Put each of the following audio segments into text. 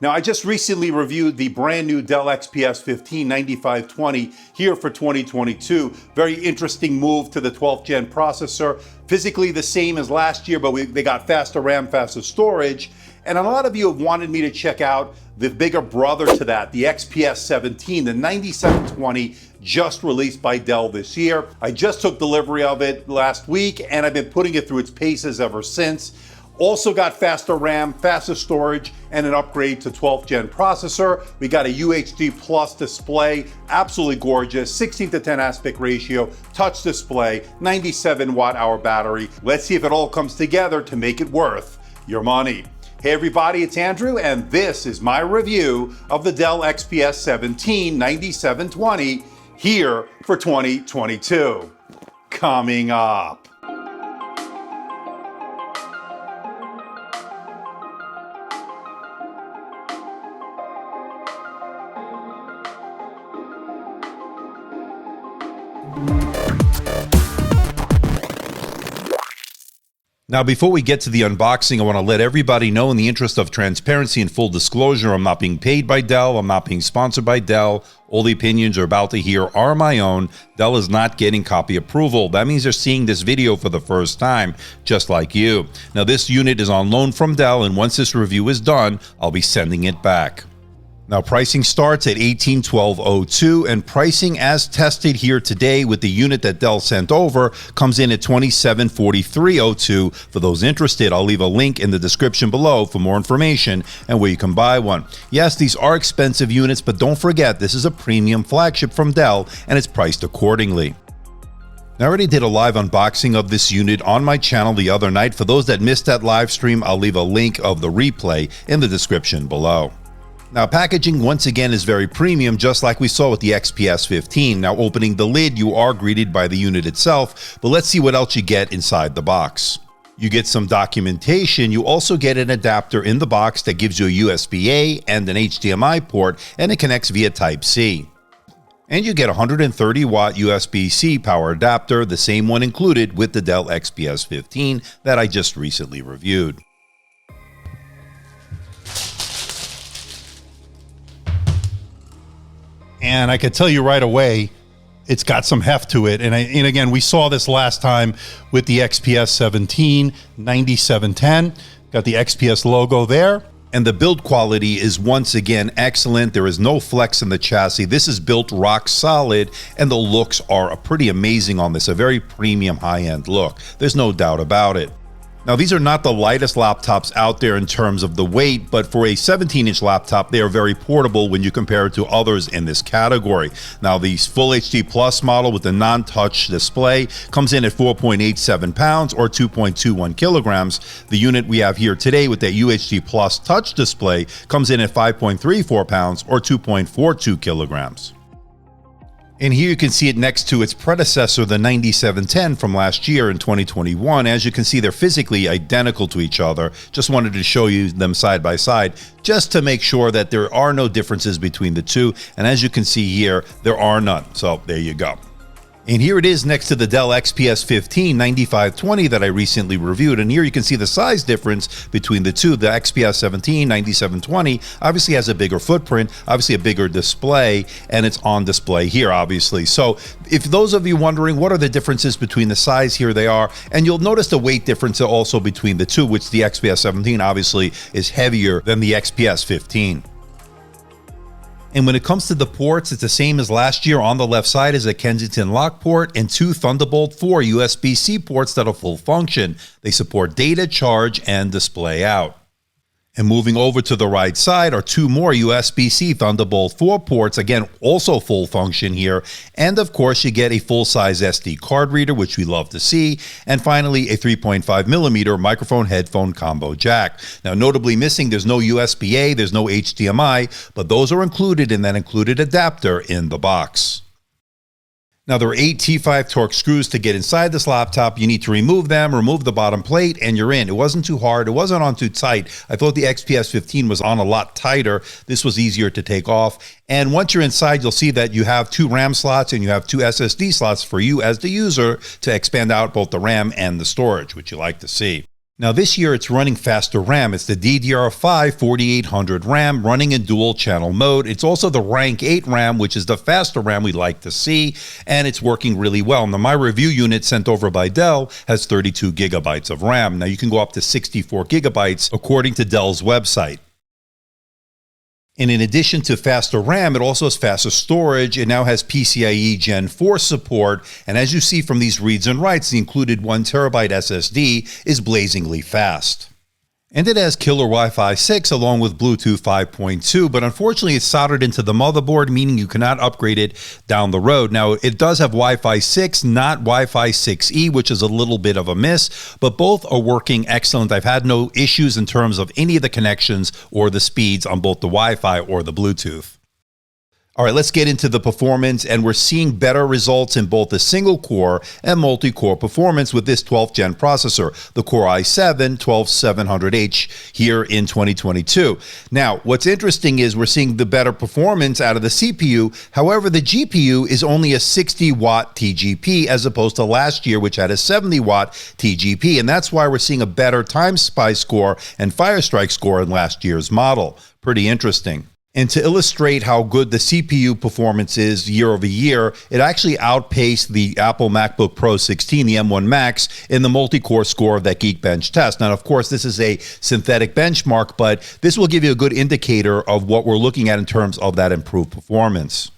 Now, I just recently reviewed the brand new Dell XPS 15 9520 here for 2022. Very interesting move to the 12th gen processor. Physically the same as last year, but they got faster RAM, faster storage. And a lot of you have wanted me to check out the bigger brother to that, the XPS 17, the 9720, just released by Dell this year. I just took delivery of it last week, and I've been putting it through its paces ever since. Also got faster RAM, faster storage, and an upgrade to 12th gen processor. We got a UHD Plus display, absolutely gorgeous, 16:10 aspect ratio, touch display, 97 watt-hour battery. Let's see if it all comes together to make it worth your money. Hey everybody, it's Andrew, and this is my review of the Dell XPS 17 9720 here for 2022. Coming up. Now, before we get to the unboxing, I want to let everybody know, in the interest of transparency and full disclosure, I'm not being paid by Dell. I'm not being sponsored by Dell. All the opinions you're about to hear are my own. Dell is not getting copy approval. That means they're seeing this video for the first time, just like you. Now, this unit is on loan from Dell, and once this review is done, I'll be sending it back. Now, pricing starts at $18,1202, and pricing as tested here today with the unit that Dell sent over comes in at $2743.02. For those interested, I'll leave a link in the description below for more information and where you can buy one. Yes, these are expensive units, but don't forget, this is a premium flagship from Dell, and it's priced accordingly. Now, I already did a live unboxing of this unit on my channel the other night. For those that missed that live stream, I'll leave a link of the replay in the description below. Now, packaging once again is very premium, just like we saw with the XPS 15. Now, opening the lid, you are greeted by the unit itself, but let's see what else you get inside the box. You get some documentation. You also get an adapter in the box that gives you a USB-A and an HDMI port, and it connects via Type-C. And you get a 130 watt USB-C power adapter, the same one included with the Dell XPS 15 that I just recently reviewed. And I can tell you right away, it's got some heft to it. And again, we saw this last time with the XPS 17 9710. Got the XPS logo there. And the build quality is once again excellent. There is no flex in the chassis. This is built rock solid, and the looks are pretty amazing on this. A very premium high-end look. There's no doubt about it. Now, these are not the lightest laptops out there in terms of the weight, but for a 17-inch laptop, they are very portable when you compare it to others in this category. Now, the Full HD Plus model with the non-touch display comes in at 4.87 pounds or 2.21 kilograms. The unit we have here today with that UHD Plus touch display comes in at 5.34 pounds or 2.42 kilograms. And here you can see it next to its predecessor, the 9710 from last year in 2021. As you can see, they're physically identical to each other. Just wanted to show you them side by side, just to make sure that there are no differences between the two. And as you can see here, there are none. So there you go. And here it is next to the Dell XPS 15 9520 that I recently reviewed. And here you can see the size difference between the two. The XPS 17 9720 obviously has a bigger footprint, obviously a bigger display, and it's on display here, obviously. So if those of you wondering what are the differences between the size, here they are. And you'll notice the weight difference also between the two, which the XPS 17 obviously is heavier than the XPS 15. And when it comes to the ports, it's the same as last year. On the left side is a Kensington lock port and two Thunderbolt 4 USB-C ports that are full function. They support data, charge, and display out. And moving over to the right side are two more USB-C Thunderbolt 4 ports, again, also full function here. And of course, you get a full-size SD card reader, which we love to see. And finally, a 3.5mm microphone headphone combo jack. Now, notably missing, there's no USB-A, there's no HDMI, but those are included in that included adapter in the box. Now, there are 8 T5 Torx screws to get inside this laptop. You need to remove them, remove the bottom plate, and you're in. It wasn't too hard. It wasn't on too tight. I thought the XPS 15 was on a lot tighter. This was easier to take off. And once you're inside, you'll see that you have 2 RAM slots and you have 2 SSD slots for you as the user to expand out both the RAM and the storage, which you like to see. Now this year it's running faster RAM. It's the DDR5 4800 RAM running in dual channel mode. It's also the Rank 8 RAM, which is the faster RAM we like to see, and it's working really well. Now my review unit sent over by Dell has 32 gigabytes of RAM. Now you can go up to 64 gigabytes according to Dell's website. And in addition to faster RAM, it also has faster storage. It now has PCIe Gen 4 support. And as you see from these reads and writes, the included 1 terabyte SSD is blazingly fast. And it has killer Wi-Fi 6 along with Bluetooth 5.2, but unfortunately it's soldered into the motherboard, meaning you cannot upgrade it down the road. Now it does have Wi-Fi 6, not Wi-Fi 6E, which is a little bit of a miss, but both are working excellent. I've had no issues in terms of any of the connections or the speeds on both the Wi-Fi or the Bluetooth. All right, let's get into the performance, and we're seeing better results in both the single core and multi-core performance with this 12th gen processor, the Core i7-12700H here in 2022. Now, what's interesting is we're seeing the better performance out of the CPU. However, the GPU is only a 60-watt TGP as opposed to last year, which had a 70-watt TGP, and that's why we're seeing a better Time Spy score and Firestrike score in last year's model. Pretty interesting. And to illustrate how good the CPU performance is year over year, it actually outpaced the Apple MacBook Pro 16, the M1 Max, in the multi-core score of that Geekbench test. Now, of course, this is a synthetic benchmark, but this will give you a good indicator of what we're looking at in terms of that improved performance.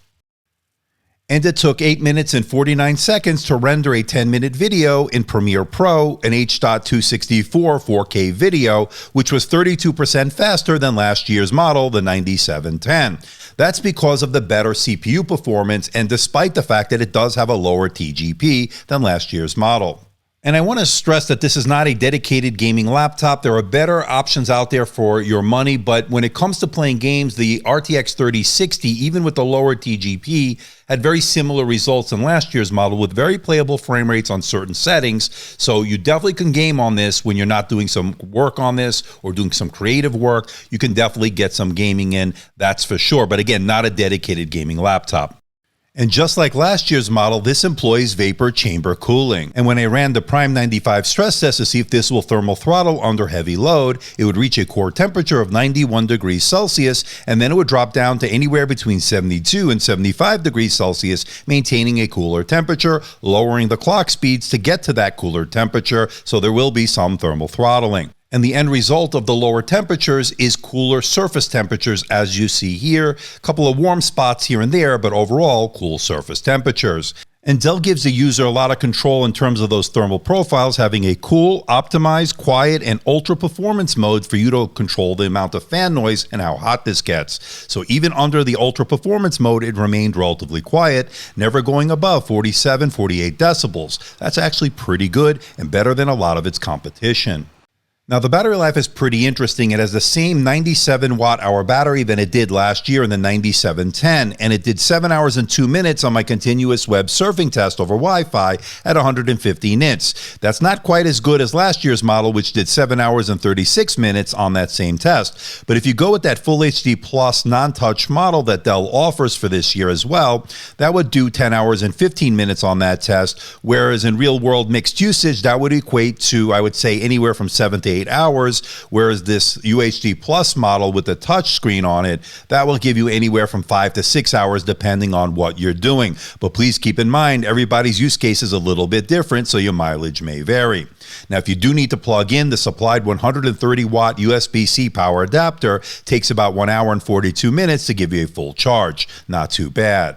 And it took 8 minutes and 49 seconds to render a 10-minute video in Premiere Pro, an H.264 4K video, which was 32% faster than last year's model, the 9710. That's because of the better CPU performance and despite the fact that it does have a lower TGP than last year's model. And I want to stress that this is not a dedicated gaming laptop. There are better options out there for your money, but when it comes to playing games, the RTX 3060, even with the lower TGP, had very similar results in last year's model with very playable frame rates on certain settings. So you definitely can game on this when you're not doing some work on this or doing some creative work. You can definitely get some gaming in, that's for sure. But again, not a dedicated gaming laptop. And just like last year's model, this employs vapor chamber cooling. And when I ran the Prime 95 stress test to see if this will thermal throttle under heavy load, it would reach a core temperature of 91 degrees Celsius, and then it would drop down to anywhere between 72 and 75 degrees Celsius, maintaining a cooler temperature, lowering the clock speeds to get to that cooler temperature, so there will be some thermal throttling. And the end result of the lower temperatures is cooler surface temperatures, as you see here. A couple of warm spots here and there, but overall, cool surface temperatures. And Dell gives the user a lot of control in terms of those thermal profiles, having a cool, optimized, quiet, and ultra performance mode for you to control the amount of fan noise and how hot this gets. So even under the ultra performance mode, it remained relatively quiet, never going above 47, 48 decibels. That's actually pretty good and better than a lot of its competition. Now the battery life is pretty interesting. It has the same 97 watt-hour battery than it did last year in the 9710, and it did 7 hours and 2 minutes on my continuous web surfing test over Wi-Fi at 150 nits. That's not quite as good as last year's model, which did 7 hours and 36 minutes on that same test. But if you go with that Full HD Plus non-touch model that Dell offers for this year as well, that would do 10 hours and 15 minutes on that test, whereas in real-world mixed usage, that would equate to, I would say, anywhere from 7 to 8 hours, whereas this UHD Plus model with the touch screen on it, that will give you anywhere from 5 to 6 hours depending on what you're doing. But please keep in mind, everybody's use case is a little bit different, so your mileage may vary. Now, if you do need to plug in, the supplied 130 watt USB-C power adapter takes about 1 hour and 42 minutes to give you a full charge. Not too bad.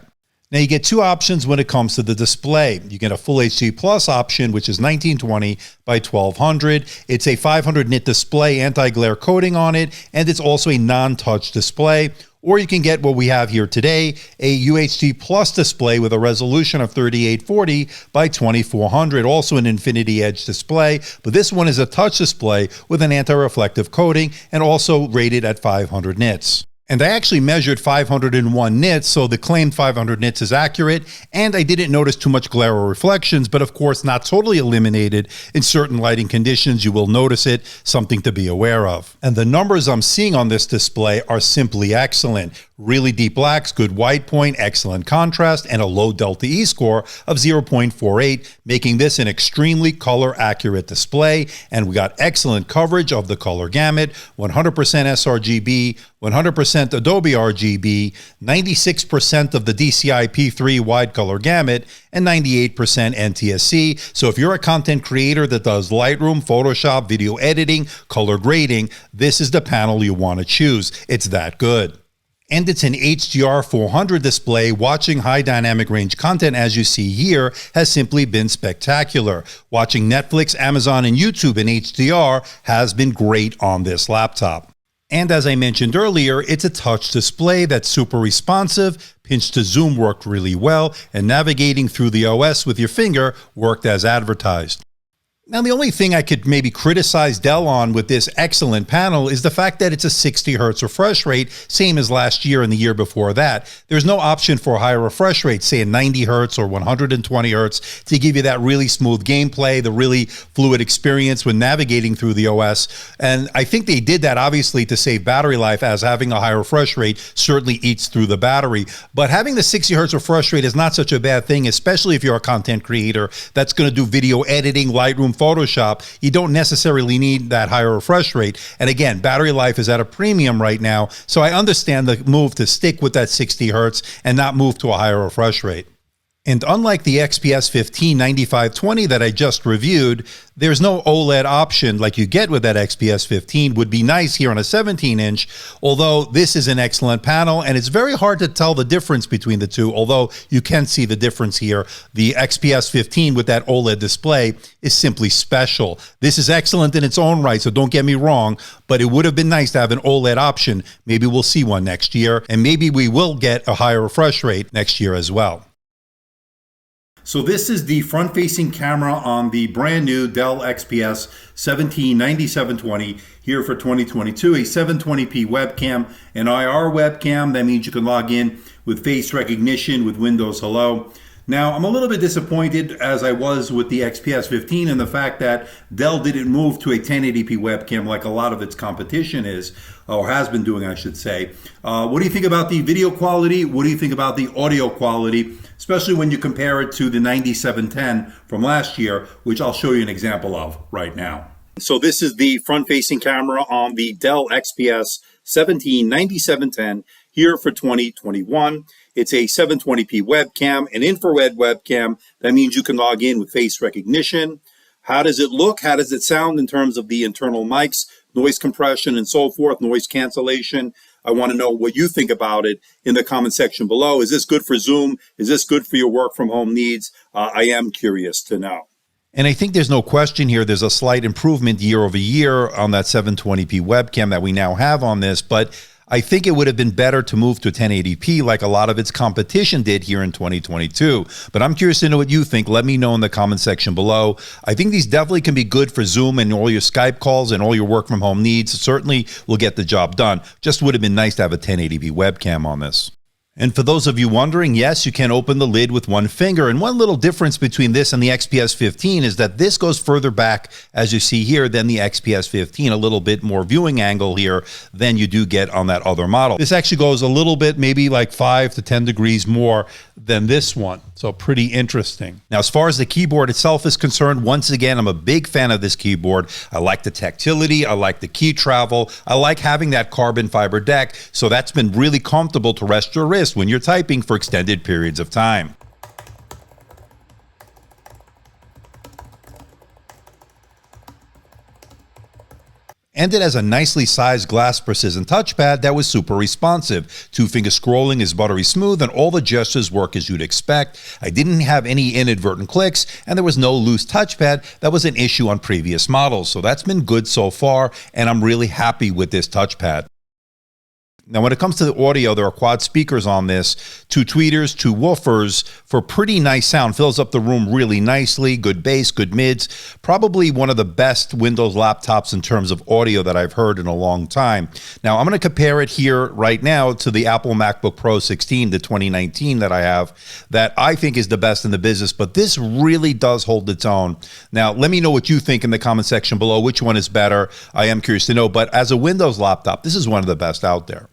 Now you get two options when it comes to the display. You get a Full HD Plus option, which is 1920 by 1200. It's a 500 nit display, anti-glare coating on it, and it's also a non-touch display. Or you can get what we have here today, a UHD Plus display with a resolution of 3840 by 2400, also an Infinity Edge display, but this one is a touch display with an anti-reflective coating and also rated at 500 nits. And I actually measured 501 nits, so the claimed 500 nits is accurate, and I didn't notice too much glare or reflections, but of course not totally eliminated. In certain lighting conditions, you will notice it, something to be aware of. And the numbers I'm seeing on this display are simply excellent. Really deep blacks, good white point, excellent contrast, and a low delta E score of 0.48, making this an extremely color accurate display. And we got excellent coverage of the color gamut, 100% sRGB, 100% Adobe RGB, 96% of the DCI-P3 wide color gamut, and 98% NTSC. So if you're a content creator that does Lightroom, Photoshop, video editing, color grading, this is the panel you want to choose. It's that good. And it's an HDR 400 display. Watching high dynamic range content, as you see here, has simply been spectacular. Watching Netflix, Amazon, and YouTube in HDR has been great on this laptop. And as I mentioned earlier, it's a touch display that's super responsive. Pinch to zoom worked really well, and navigating through the OS with your finger worked as advertised. Now, the only thing I could maybe criticize Dell on with this excellent panel is the fact that it's a 60 Hz refresh rate, same as last year and the year before that. There's no option for a higher refresh rate, say a 90 Hz or 120 Hz, to give you that really smooth gameplay, the really fluid experience when navigating through the OS. And I think they did that obviously to save battery life, as having a high refresh rate certainly eats through the battery. But having the 60 Hz refresh rate is not such a bad thing, especially if you're a content creator that's going to do video editing, Lightroom, Photoshop. You don't necessarily need that higher refresh rate. And again, battery life is at a premium right now, so I understand the move to stick with that 60 Hz and not move to a higher refresh rate. And unlike the XPS 15 9520 that I just reviewed, there's no OLED option like you get with that XPS 15. Would be nice here on a 17-inch, although this is an excellent panel, and it's very hard to tell the difference between the two, although you can see the difference here. The XPS 15 with that OLED display is simply special. This is excellent in its own right, so don't get me wrong, but it would have been nice to have an OLED option. Maybe we'll see one next year, and maybe we will get a higher refresh rate next year as well. So this is the front-facing camera on the brand new Dell XPS 17 9720 here for 2022, a 720p webcam, an IR webcam. That means you can log in with face recognition with Windows Hello. Now, I'm a little bit disappointed, as I was with the XPS 15, in the fact that Dell didn't move to a 1080p webcam like a lot of its competition is, or has been doing, I should say. What do you think about the video quality? What do you think about the audio quality, especially when you compare it to the 9710 from last year, which I'll show you an example of right now. So this is the front-facing camera on the Dell XPS 17 9710 here for 2021. It's a 720p webcam, an infrared webcam. That means you can log in with face recognition. How does it look? How does it sound in terms of the internal mics, noise compression, and so forth, noise cancellation? I want to know what you think about it in the comment section below. Is this good for Zoom? Is this good for your work from home needs? I am curious to know. And I think there's no question here, there's a slight improvement year over year on that 720p webcam that we now have on this, but I think it would have been better to move to 1080p like a lot of its competition did here in 2022. But I'm curious to know what you think. Let me know in the comment section below. I think these definitely can be good for Zoom and all your Skype calls and all your work from home needs. Certainly will get the job done. Just would have been nice to have a 1080p webcam on this. And for those of you wondering, yes, you can open the lid with one finger. And one little difference between this and the XPS 15 is that this goes further back, as you see here, than the XPS 15, a little bit more viewing angle here than you do get on that other model. This actually goes a little bit, maybe like 5 to 10 degrees more than this one. So pretty interesting. Now, as far as the keyboard itself is concerned, once again, I'm a big fan of this keyboard. I like the tactility. I like the key travel. I like having that carbon fiber deck. So that's been really comfortable to rest your wrist when you're typing for extended periods of time. And it has a nicely sized glass precision touchpad that was super responsive. Two-finger scrolling is buttery smooth and all the gestures work as you'd expect. I didn't have any inadvertent clicks and there was no loose touchpad that was an issue on previous models. So that's been good so far and I'm really happy with this touchpad. Now, when it comes to the audio, there are quad speakers on this, 2 tweeters, 2 woofers for pretty nice sound. Fills up the room really nicely, good bass, good mids. Probably one of the best Windows laptops in terms of audio that I've heard in a long time. Now, I'm going to compare it here right now to the Apple MacBook Pro 16, the 2019 that I have, that I think is the best in the business, but this really does hold its own. Now, let me know what you think in the comment section below. Which one is better? I am curious to know, but as a Windows laptop, this is one of the best out there.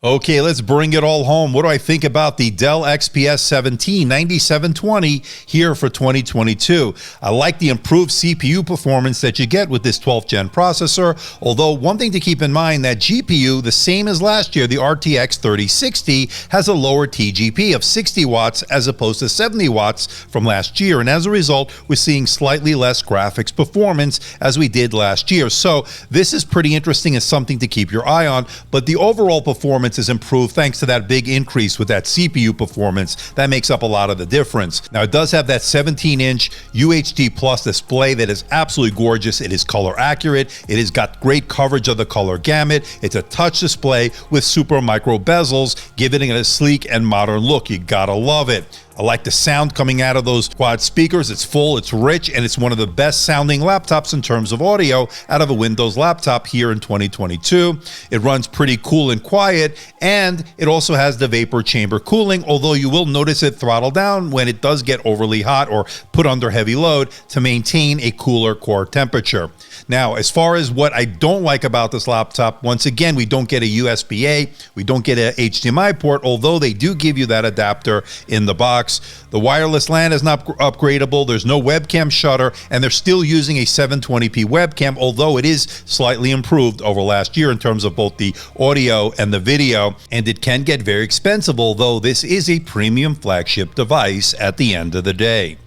Okay, let's bring it all home. What do I think about the Dell XPS 17 9720 here for 2022? I like the improved CPU performance that you get with this 12th gen processor, although one thing to keep in mind, that GPU, the same as last year, the RTX 3060, has a lower TGP of 60 watts as opposed to 70 watts from last year, and as a result, we're seeing slightly less graphics performance as we did last year. So this is pretty interesting and something to keep your eye on, but the overall performance is improved thanks to that big increase with that CPU performance. That makes up a lot of the difference. Now, it does have that 17-inch UHD Plus display that is absolutely gorgeous. It is color accurate. It has got great coverage of the color gamut. It's a touch display with super micro bezels, giving it a sleek and modern look. You gotta love it. I like the sound coming out of those quad speakers. It's full, it's rich, and it's one of the best sounding laptops in terms of audio out of a Windows laptop here in 2022. It runs pretty cool and quiet, and it also has the vapor chamber cooling, although you will notice it throttle down when it does get overly hot or put under heavy load to maintain a cooler core temperature. Now, as far as what I don't like about this laptop, once again, we don't get a USB-A, we don't get an HDMI port, although they do give you that adapter in the box. The wireless LAN is not upgradable. There's no webcam shutter, and they're still using a 720p webcam, although it is slightly improved over last year in terms of both the audio and the video, and it can get very expensive, although this is a premium flagship device at the end of the day.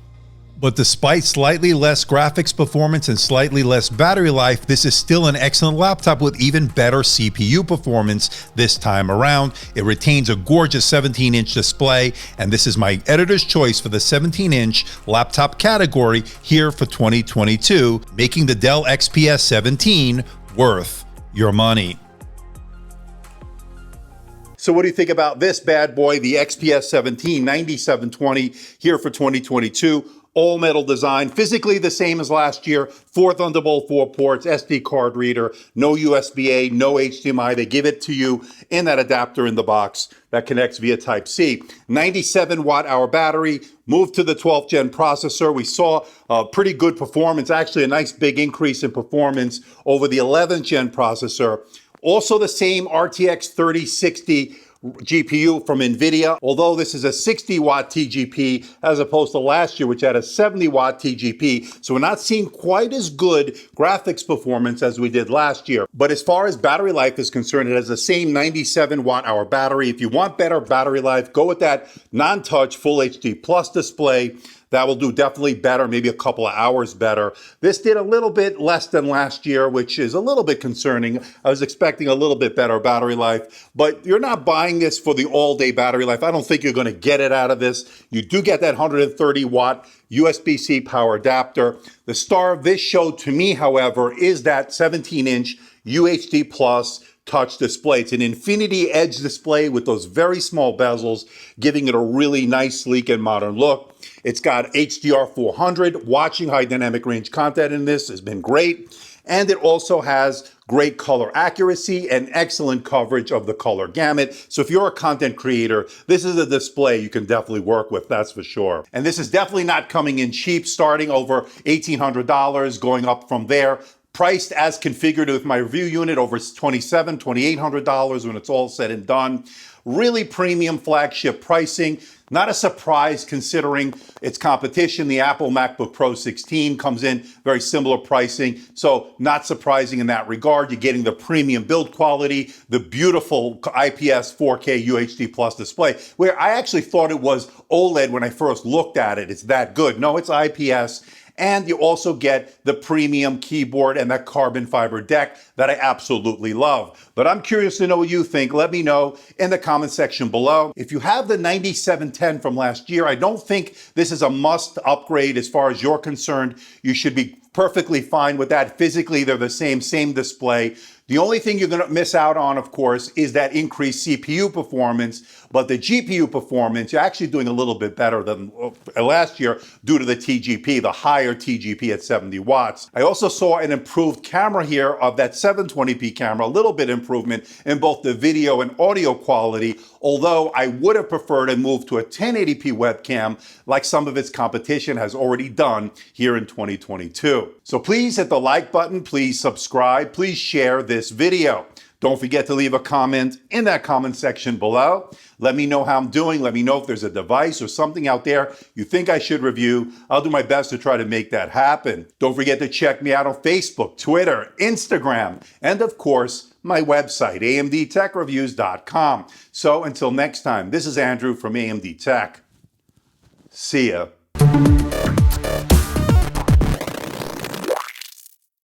But despite slightly less graphics performance and slightly less battery life, this is still an excellent laptop with even better CPU performance this time around. It retains a gorgeous 17-inch display, and this is my editor's choice for the 17-inch laptop category here for 2022, making the Dell XPS 17 worth your money. So what do you think about this bad boy, the XPS 17 9720 here for 2022? All metal design, physically the same as last year, 4 Thunderbolt 4 ports, SD card reader, no USB-A, no HDMI. They give it to you in that adapter in the box that connects via Type-C. 97 watt-hour battery, moved to the 12th gen processor. We saw pretty good performance, actually a nice big increase in performance over the 11th gen processor. Also the same RTX 3060 GPU from NVIDIA, although this is a 60 watt TGP as opposed to last year, which had a 70 watt TGP. So we're not seeing quite as good graphics performance as we did last year. But as far as battery life is concerned, it has the same 97 watt hour battery. If you want better battery life, go with that non-touch Full HD Plus display. That will do definitely better, maybe a couple of hours better. This did a little bit less than last year, which is a little bit concerning. I was expecting a little bit better battery life, but you're not buying this for the all-day battery life. I don't think you're going to get it out of this. You do get that 130 watt USB-C power adapter. The star of this show to me, however, is that 17-inch UHD Plus touch display. It's an Infinity Edge display with those very small bezels, giving it a really nice, sleek, and modern look. It's got HDR 400. Watching high dynamic range content in this has been great. And it also has great color accuracy and excellent coverage of the color gamut. So if you're a content creator, this is a display you can definitely work with, that's for sure. And this is definitely not coming in cheap, starting over $1,800, going up from there. Priced as configured with my review unit over $2,700, $2,800 when it's all said and done. Really premium flagship pricing. Not a surprise considering its competition. The Apple MacBook Pro 16 comes in very similar pricing. So not surprising in that regard. You're getting the premium build quality, the beautiful IPS 4K UHD Plus display, where I actually thought it was OLED when I first looked at it. It's that good. No, it's IPS. And you also get the premium keyboard and that carbon fiber deck that I absolutely love. But I'm curious to know what you think. Let me know in the comment section below. If you have the 9710 from last year, I don't think this is a must upgrade as far as you're concerned. You should be perfectly fine with that. Physically, they're the same display. The only thing you're going to miss out on, of course, is that increased CPU performance, but the GPU performance, you're actually doing a little bit better than last year due to the TGP, the higher TGP at 70 watts. I also saw an improved camera here of that 720p camera, a little bit improvement in both the video and audio quality, although I would have preferred to move to a 1080p webcam like some of its competition has already done here in 2022. So please hit the like button, please subscribe, please share this video. Don't forget to leave a comment in that comment section below. Let me know how I'm doing. Let me know if there's a device or something out there you think I should review. I'll do my best to try to make that happen. Don't forget to check me out on Facebook, Twitter, Instagram, and of course, my website, amdtechreviews.com. So until next time, this is Andrew from AMD Tech. See ya.